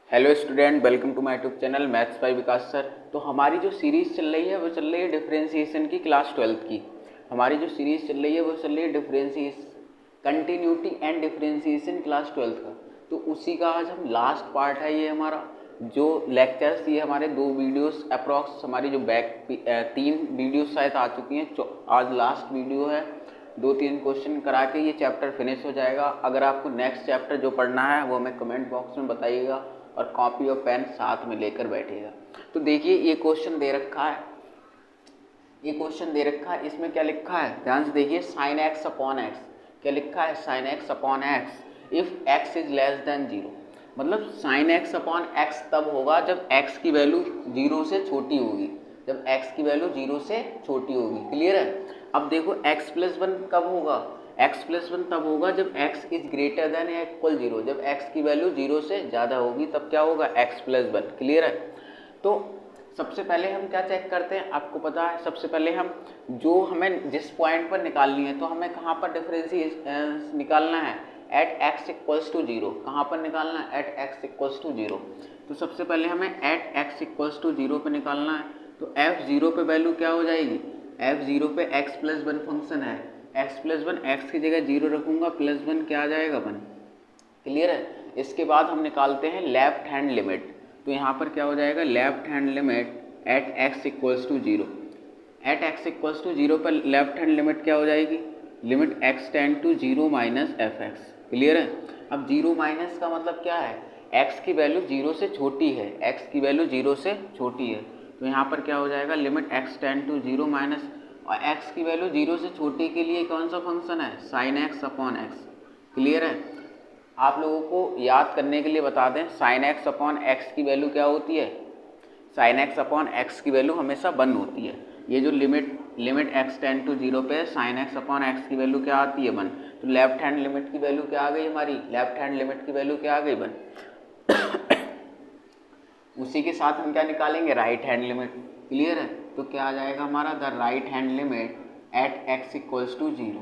Hello student, welcome to my YouTube channel maths by Vikas sir. तो हमारी जो series चल रही है वो चल रही है डिफरेंशिएशन की, क्लास 12th की। हमारी जो सीरीज़ चल रही है वो चल रही है differentiation, continuity and differentiation class 12th का। तो उसी का आज हम लास्ट पार्ट है ये हमारा जो लेक्चर्स, ये हमारे 2 वीडियोस अप्रॉक्स, हमारी जो 3 वीडियोस शायद आ चुकी हैं। आज लास्ट वीडियो है। 2-3 क्वेश्चन करा के ये चैप्टर फिनिश हो जाएगा। अगर आपको नेक्स्ट चैप्टर जो पढ़ना है वो हमें कमेंट बॉक्स में बताइएगा और कॉपी और पेन साथ में लेकर बैठिएगा। तो देखिए ये क्वेश्चन दे रखा है, इसमें क्या लिखा है ध्यान से देखिए। साइन एक्स अपॉन एक्स, क्या लिखा है? Sine x upon x if x is less than 0। मतलब साइन एक्स अपॉन एक्स तब होगा जब एक्स की वैल्यू 0 से छोटी होगी, जब एक्स की वैल्यू 0 से छोटी होगी। क्लियर है? अब देखो एक्स प्लस 1 कब होगा? एक्स प्लस 1 तब होगा जब एक्स इज ग्रेटर देन या इक्वल 0। जब एक्स की वैल्यू 0 से ज़्यादा होगी तब क्या होगा? X plus 1। क्लियर है? तो सबसे पहले हम क्या चेक करते हैं, आपको पता है। सबसे पहले हम जो हमें जिस पॉइंट पर निकालनी है, तो हमें कहाँ पर डिफरेंशिएशन निकालना है? At x equals to 0। कहाँ पर निकालना है? At x equals to 0। तो सबसे पहले हमें एट एक्स इक्वल्स टू 0 पर निकालना है। तो एफ 0 पे वैल्यू क्या हो जाएगी? एफ 0 पे एक्स प्लस 1 फंक्शन है। एक्स प्लस 1, एक्स की जगह 0 रखूँगा, प्लस 1 क्या आ जाएगा? 1। क्लियर है? इसके बाद हम निकालते हैं लेफ्ट हैंड लिमिट। तो यहाँ पर क्या हो जाएगा? Left hand limit at x equals to 0। At x equals to 0 पर लेफ्ट हैंड लिमिट क्या हो जाएगी? Limit x tend to 0 minus F X. Clear है? अब 0 माइनस का मतलब क्या है? एक्स की वैल्यू 0 से छोटी है, एक्स की वैल्यू 0 से छोटी है। तो यहाँ पर क्या हो जाएगा? Limit x tend to 0 minus, और एक्स की वैल्यू 0 से छोटी के लिए कौन सा फंक्शन है? Sine x upon x. Clear है? आप लोगों को याद करने के लिए बता दें, साइन एक्स अपॉन एक्स की वैल्यू क्या होती है? साइन एक्स अपॉन एक्स की वैल्यू हमेशा 1 होती है। ये जो लिमिट एक्स टेंड टू 0 पे साइन एक्स अपॉन एक्स की वैल्यू क्या आती है? 1। तो लेफ्ट हैंड लिमिट की वैल्यू क्या आ गई हमारी? लेफ्ट हैंड लिमिट की वैल्यू क्या आ गई? 1। उसी के साथ हम क्या निकालेंगे? Right hand limit. क्लियर है? तो क्या आ जाएगा हमारा? The right hand limit at x equals to 0।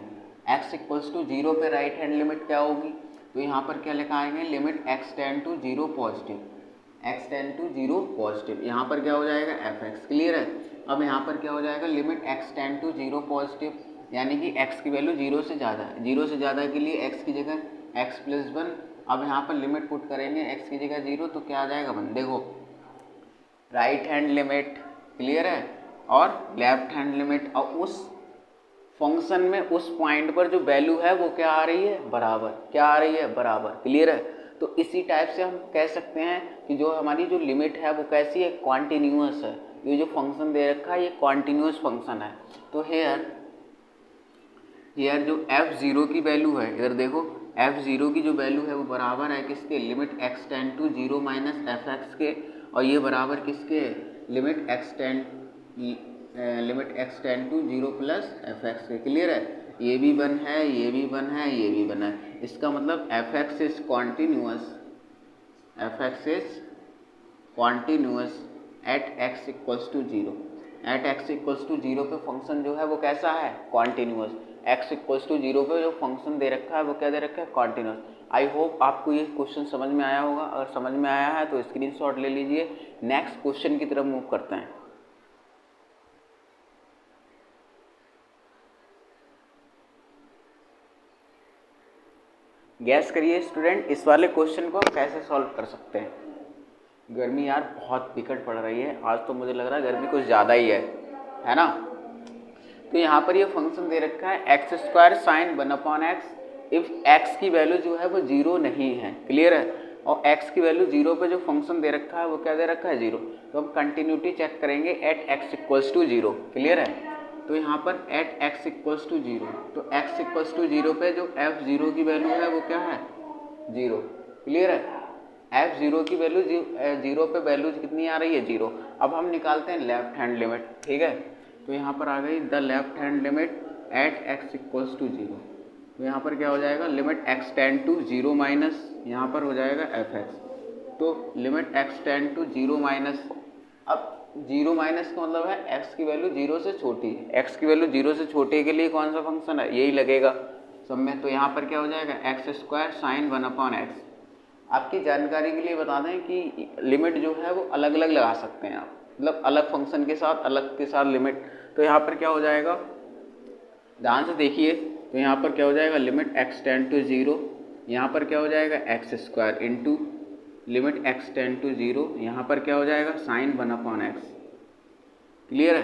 X equals to 0 पे राइट हैंड लिमिट क्या होगी? तो यहाँ पर क्या लिखाएंगे? Limit x tend to 0 positive, x tend to 0 positive. यहाँ पर क्या हो जाएगा? F X. क्लियर है? अब यहाँ पर क्या हो जाएगा? Limit x tend to 0 positive, यानी कि एक्स की वैल्यू 0 से ज़्यादा है। 0 से ज़्यादा के लिए एक्स की जगह एक्स प्लस 1। अब यहाँ पर लिमिट पुट करेंगे एक्स की जगह 0, तो क्या आ जाएगा? 1। देखो राइट हैंड लिमिट, क्लियर है, और लेफ्ट हैंड लिमिट, और उस फंक्शन में उस पॉइंट पर जो वैल्यू है वो क्या आ रही है? बराबर। क्या आ रही है? बराबर। क्लियर है? तो इसी टाइप से हम कह सकते हैं कि जो हमारी जो लिमिट है वो कैसी है? कॉन्टिन्यूअस है। ये जो फंक्शन दे रखा है ये कॉन्टिन्यूअस फंक्शन है। तो हेयर जो f0 की वैल्यू है, इधर देखो f0 की जो वैल्यू है वो बराबर है किसके? Limit x tend to 0 minus F x के। और ये बराबर किसके? Limit x tend to 0 plus f x के। क्लियर है? ये भी 1 है, ये भी 1 है, ये भी 1 है। इसका मतलब f x is continuous, f x is continuous at x equals to 0। At x equals to 0 पे फंक्शन जो है वो कैसा है? कॉन्टिन्यूअस। एक्स इक्वल्स टू 0 पे जो फंक्शन दे रखा है वो क्या दे रखा है? कॉन्टिन्यूअस। आई होप आपको ये क्वेश्चन समझ में आया होगा। अगर समझ में आया है तो स्क्रीनशॉट ले लीजिए। नेक्स्ट क्वेश्चन की तरफ मूव करते हैं। गैस करिए स्टूडेंट, इस वाले क्वेश्चन को कैसे सॉल्व कर सकते हैं? गर्मी यार बहुत विकट पड़ रही है आज, तो मुझे लग रहा है गर्मी कुछ ज़्यादा ही है ना? तो यहाँ पर ये फंक्शन दे रखा है x square sine 1 upon x if x की वैल्यू जो है वो 0 नहीं है। क्लियर है? और एक्स की वैल्यू 0 पे जो फंक्शन दे रखा है वो क्या दे रखा है? 0। तो हम कंटिन्यूटी चेक करेंगे at x equals to 0। Clear है? तो यहाँ पर एट एक्स इक्वल्स टू 0, तो एक्स इक्वल्स टू 0 पे जो f0 की वैल्यू है वो क्या है? 0। क्लियर है? f0 की वैल्यू 0 पे वैल्यू कितनी आ रही है? 0। अब हम निकालते हैं लेफ्ट हैंड लिमिट। ठीक है? तो यहाँ पर आ गई the left hand limit at x equals to 0। तो यहाँ पर क्या हो जाएगा? Limit x tend to 0 minus, यहाँ पर हो जाएगा एफ एक्स। तो limit x tend to 0 minus, अब 0 माइनस का मतलब है एक्स की वैल्यू 0 से छोटी है। एक्स की वैल्यू 0 से छोटे के लिए कौन सा फंक्शन है? यही लगेगा सब में। तो यहाँ पर क्या हो जाएगा? X square sine 1 upon x. आपकी जानकारी के लिए बता दें कि लिमिट जो है वो अलग अलग लगा सकते हैं आप, मतलब अलग फंक्शन के साथ लिमिट। तो यहाँ पर क्या हो जाएगा, ध्यान से देखिए, तो यहाँ पर क्या हो जाएगा, लिमिट x टेंड टू 0, यहाँ पर क्या हो जाएगा x square into limit x tend to 0, यहाँ पर क्या हो जाएगा साइन 1/x। क्लियर है?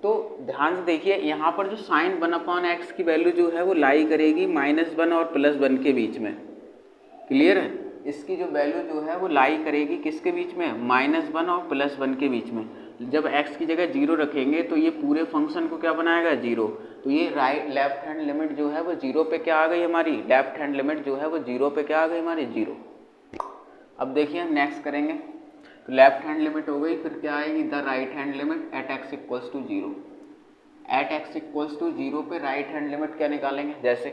तो ध्यान से देखिए, यहाँ पर जो साइन 1/x की वैल्यू जो है वो लाई करेगी -1 और +1 के बीच में। क्लियर है? इसकी जो वैल्यू जो है वो लाई करेगी किसके बीच में, -1 और +1 के बीच में। जब x की जगह 0 रखेंगे तो ये पूरे फंक्शन को क्या बनाएगा, 0। तो ये लेफ्ट हैंड लिमिट जो है वो 0 पे क्या आ गई हमारी, लेफ्ट हैंड लिमिट जो है वो 0 पे क्या आ गई हमारी, 0। अब देखिए हम नेक्स्ट करेंगे, तो लेफ्ट हैंड लिमिट हो गई, फिर क्या आएगी, the right hand limit at x equals to 0। At x equals to 0 पे राइट हैंड लिमिट क्या निकालेंगे, जैसे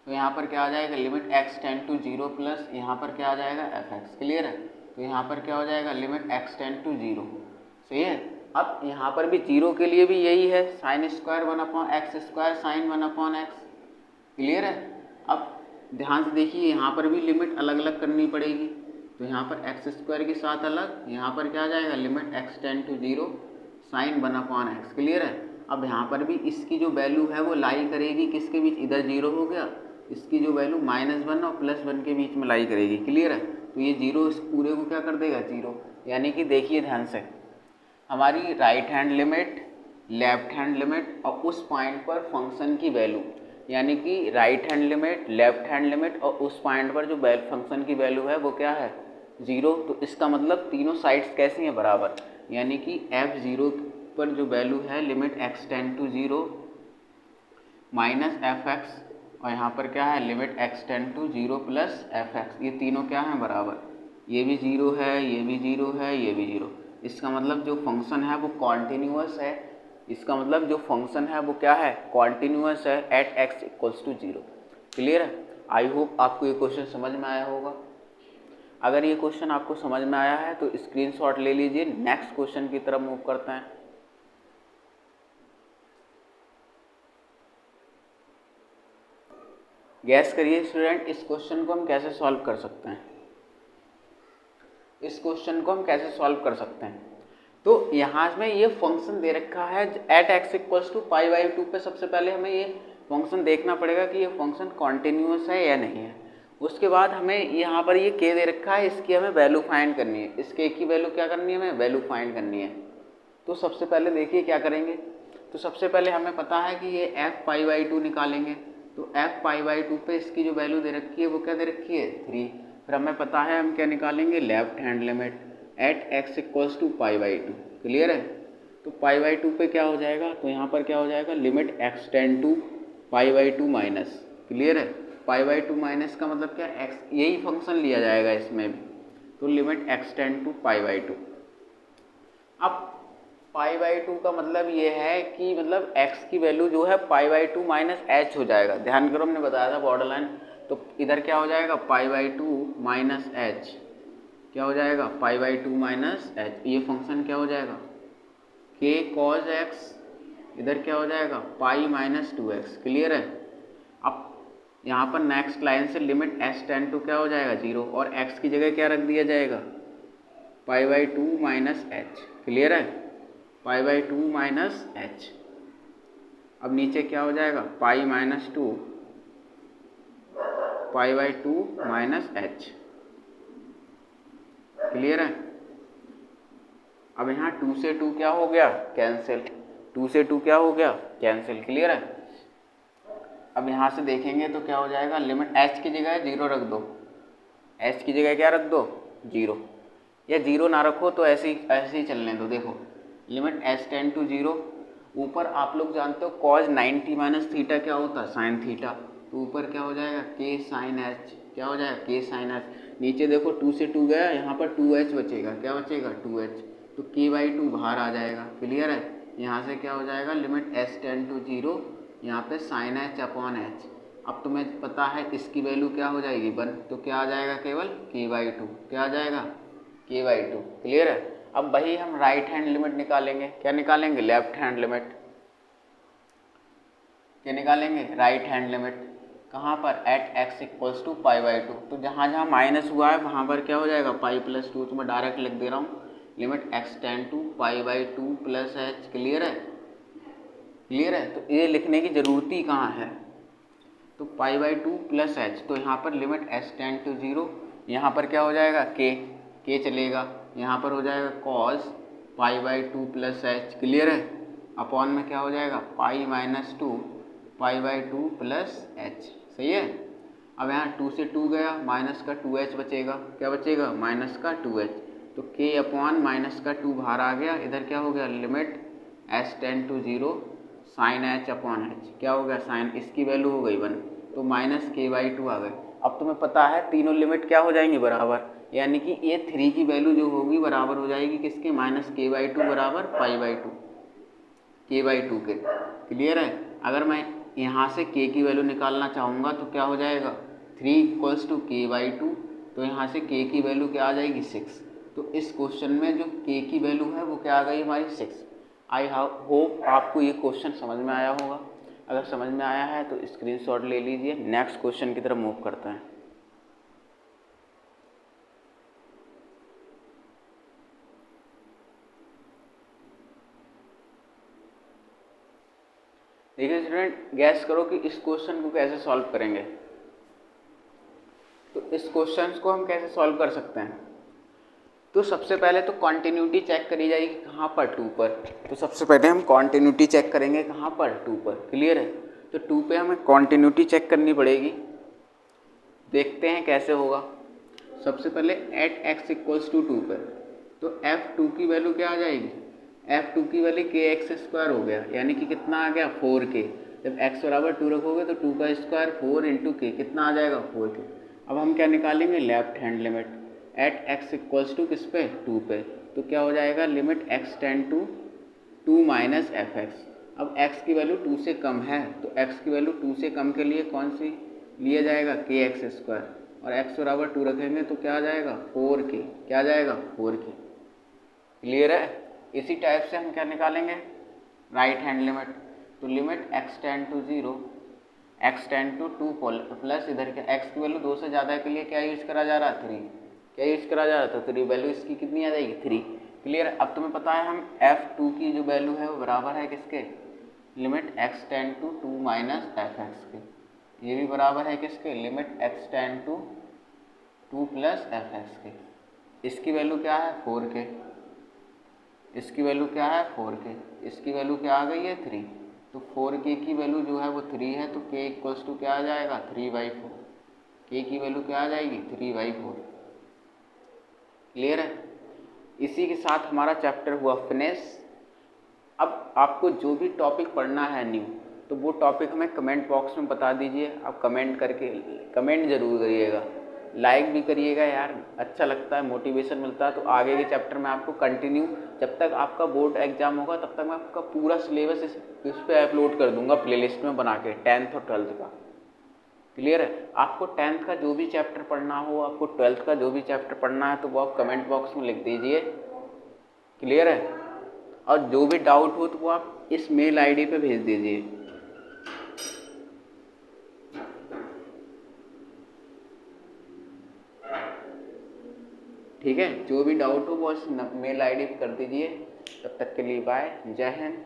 तो यहाँ पर क्या आ जाएगा, limit x tend to 0 plus यहाँ पर क्या आ जाएगा fx। क्लियर है? तो यहाँ पर क्या हो जाएगा, लिमिट x टेंड टू 0। सही है? अब यहाँ पर भी 0 के लिए भी यही है, sine square 1/x square sine 1/x। Clear है? अब ध्यान से देखिए, यहाँ पर भी लिमिट अलग अलग करनी पड़ेगी। तो यहाँ पर एक्स स्क्वायर के साथ अलग, यहाँ पर क्या आ जाएगा, limit x tend to 0 sine 1/x। Clear है? अब यहाँ पर भी इसकी जो वैल्यू है वो लाई करेगी किसके बीच, इधर 0 हो गया, इसकी जो वैल्यू -1 और +1 के बीच में लाई करेगी। क्लियर है? तो ये 0 इस पूरे को क्या कर देगा, 0। यानी कि देखिए ध्यान से, हमारी right hand limit, left hand limit और उस पॉइंट पर फंक्शन की वैल्यू, यानी कि right hand limit, left hand limit और उस पॉइंट पर जो फंक्शन की वैल्यू है वो क्या है, 0। तो इसका मतलब तीनों साइड्स कैसी हैं, बराबर। यानी कि f0 पर जो वैल्यू है limit x tend to 0 -fx, और यहाँ पर क्या है limit x tend to 0 plus fx, ये तीनों क्या हैं, बराबर। ये भी 0 है, ये भी 0 है, ये भी 0। इसका मतलब जो फंक्शन है वो कॉन्टिन्यूअस है, इसका मतलब जो फंक्शन है वो क्या है, कॉन्टिन्यूअस है at x equals to 0। Clear है? आई होप आपको ये क्वेश्चन समझ में आया होगा। अगर ये क्वेश्चन आपको समझ में आया है तो स्क्रीनशॉट ले लीजिए, नेक्स्ट क्वेश्चन की तरफ मूव करते हैं। गैस करिए स्टूडेंट, इस क्वेश्चन को हम कैसे सॉल्व कर सकते हैं, इस क्वेश्चन को हम कैसे सॉल्व कर सकते हैं। तो यहाँ में ये फंक्शन दे रखा है एट x इक्वल्स टू π/2 पे। सबसे पहले हमें ये फंक्शन देखना पड़ेगा कि ये फंक्शन कॉन्टिन्यूअस है या नहीं है। उसके बाद हमें यहाँ पर ये k दे रखा है, इसकी हमें वैल्यू फाइंड करनी है, इस k की वैल्यू क्या करनी है, हमें वैल्यू फाइंड करनी है। तो सबसे पहले देखिए क्या करेंगे, तो सबसे पहले हमें पता है कि ये f π/2 निकालेंगे। तो f π/2 पे इसकी जो वैल्यू दे रखी है वो क्या दे रखी है, 3। फिर हमें पता है हम क्या निकालेंगे, left hand limit at x equals to π/2। Clear है? तो π/2 पे क्या हो जाएगा, तो यहाँ पर क्या हो जाएगा, limit x tend to π/2 minus. Clear है? π/2 माइनस का मतलब क्या, x, यही फंक्शन लिया जाएगा इसमें भी। तो लिमिट x टेंड टू π/2। अब π/2 का मतलब ये है कि मतलब x की वैल्यू जो है π/2 माइनस h हो जाएगा। ध्यान करो, हमने बताया था बॉर्डर लाइन। तो इधर क्या हो जाएगा, π/2 माइनस h, क्या हो जाएगा, π/2 माइनस h। ये फंक्शन क्या हो जाएगा, k cos x, इधर क्या हो जाएगा, पाई माइनस 2x। क्लियर है? अब यहाँ पर नेक्स्ट लाइन से लिमिट s टेंड टू क्या हो जाएगा, 0, और x की जगह क्या रख दिया जाएगा, π/2 माइनस h। क्लियर है? π/2 माइनस h। अब नीचे क्या हो जाएगा, pi minus 2 π/2 minus h। Clear है? अब यहाँ 2 से 2 क्या हो गया, कैंसिल। 2 से 2 क्या हो गया, कैंसिल। क्लियर है? अब यहाँ से देखेंगे तो क्या हो जाएगा, लिमिट h की जगह 0 रख दो, h की जगह क्या रख दो, 0, या 0 ना रखो तो ऐसे ही चलने दो। देखो लिमिट h टेंड टू 0, ऊपर आप लोग जानते हो cos 90 माइनस थीटा क्या होता है, साइन थीटा। तो ऊपर क्या हो जाएगा, k साइन h, क्या हो जाएगा, k साइन h। नीचे देखो 2 से 2 गया, यहाँ पर 2h बचेगा, क्या बचेगा, 2h। तो k/2 बाहर आ जाएगा। क्लियर है? यहाँ से क्या हो जाएगा, लिमिट h टेंड टू 0, यहाँ पे साइन h अपॉन h। अब तुम्हें पता है इसकी वैल्यू क्या हो जाएगी, 1। तो क्या आ जाएगा, केवल k/2, क्या आ जाएगा, k/2। क्लियर है? अब वही हम राइट हैंड लिमिट निकालेंगे। क्या निकालेंगे, लेफ्ट हैंड लिमिट। क्या निकालेंगे, राइट हैंड लिमिट। कहाँ पर, at x equals to pi by two. तो जहाँ जहाँ माइनस हुआ है वहाँ पर क्या हो जाएगा, पाई प्लस टू। तो मैं डायरेक्ट लिख दे रहा हूँ, limit x tend to pi by two plus h. Clear है, क्लियर है। तो ये लिखने की ज़रूरत ही कहाँ है, तो pi by two plus h. तो यहाँ पर limit s tend to zero, यहाँ पर क्या हो जाएगा, के चलेगा, यहाँ पर हो जाएगा cos pi by two plus h. Clear है, अपॉन में क्या हो जाएगा, pi minus two pi by two plus H. सही है। अब यहाँ 2 से 2 गया, माइनस का 2h बचेगा। क्या बचेगा, माइनस का 2h। तो k अपॉन माइनस का 2 बाहर आ गया, इधर क्या हो गया, limit s tend to zero sine h upon h। क्या हो गया, साइन, इसकी वैल्यू हो गई 1, तो माइनस k बाई टू आ गए। अब तुम्हें पता है तीनों लिमिट क्या हो जाएंगी, बराबर, यानी कि ये 3 की वैल्यू जो होगी बराबर हो जाएगी किसके, माइनस k बाई टू बराबर पाई by to, k by to के। क्लियर है। अगर मैं यहाँ से k की वैल्यू निकालना चाहूँगा तो क्या हो जाएगा, 3 equals to k by two. तो यहाँ से k की वैल्यू क्या आ जाएगी, 6। तो इस क्वेश्चन में जो k की वैल्यू है वो क्या आ गई हमारी, 6। आई होप आपको ये क्वेश्चन समझ में आया होगा। अगर समझ में आया है तो स्क्रीनशॉट ले लीजिए। नेक्स्ट क्वेश्चन की तरफ मूव करते हैं। देखिए स्टूडेंट, गैस करो कि इस क्वेश्चन को कैसे सॉल्व करेंगे। तो इस क्वेश्चन को हम कैसे सॉल्व कर सकते हैं, तो सबसे पहले तो कॉन्टिन्यूटी चेक करी जाएगी कहाँ पर, 2 पर। तो सबसे पहले हम कॉन्टिन्यूटी चेक करेंगे कहाँ पर, 2 पर। क्लियर है। तो 2 पे हमें कॉन्टिन्यूटी चेक करनी पड़ेगी। देखते हैं कैसे होगा। सबसे पहले एट एक्स इक्वल्स टू 2 पर, तो f2 की वैल्यू क्या आ जाएगी, f2 की वैल्यू के एक्स स्क्वायर हो गया, यानी कि कितना आ गया, 4k। जब x बराबर 2 रखोगे तो 2 का स्क्वायर 4 इंटू के, कितना आ जाएगा, 4k। अब हम क्या निकालेंगे, left hand limit at x equals to किस पे, 2 पे। तो क्या हो जाएगा, limit x tend to 2 minus F x. अब x की वैल्यू 2 से कम है, तो x की वैल्यू 2 से कम के लिए कौन सी लिया जाएगा, के एक्स स्क्वायर, और x बराबर 2 रखेंगे तो क्या आ जाएगा, 4k। क्या आ जाएगा, 4k। क्लियर है। इसी टाइप से हम क्या निकालेंगे, राइट हैंड लिमिट। तो limit x tend to zero x tend to 2 plus इधर क्या, x की वैल्यू 2 से ज़्यादा के लिए क्या यूज़ करा जा रहा है, 3। क्या यूज़ करा जा रहा था, 3। वैल्यू इसकी कितनी आ जाएगी, 3। क्लियर। अब तुम्हें पता है हम f2 की जो वैल्यू है वो बराबर है किसके, limit x tend to 2 minus F x के। ये भी बराबर है किसके, limit x tend to 2 plus f x के। इसकी वैल्यू क्या है, 4k। इसकी वैल्यू क्या है, 4k। इसकी वैल्यू क्या आ गई है, 3। तो 4k की वैल्यू जो है वो 3 है, तो k इक्वल्स टू क्या आ जाएगा, 3/4। k की वैल्यू क्या आ जाएगी, 3/4। क्लियर है। इसी के साथ हमारा चैप्टर हुआ फिनिश। अब आपको जो भी टॉपिक पढ़ना है न्यू, तो वो टॉपिक हमें कमेंट बॉक्स में बता दीजिए। आप कमेंट करके कमेंट ज़रूर करिएगा, लाइक भी करिएगा यार, अच्छा लगता है, मोटिवेशन मिलता है। तो आगे के चैप्टर में आपको कंटिन्यू, जब तक आपका बोर्ड एग्जाम होगा तब तक मैं आपका पूरा सिलेबस इस पर अपलोड कर दूंगा प्लेलिस्ट में बना के, 10th और 12th का। क्लियर है। आपको 10th का जो भी चैप्टर पढ़ना हो, आपको 12th का जो भी चैप्टर पढ़ना है, तो वो आप कमेंट बॉक्स में लिख दीजिए। क्लियर है। और जो भी डाउट हो तो वो आप इस मेल आईडी पे भेज दीजिए। ठीक है, जो भी डाउट हो वो इस मेल आईडी पे कर दीजिए। तब तक के लिए बाय, जय हिंद।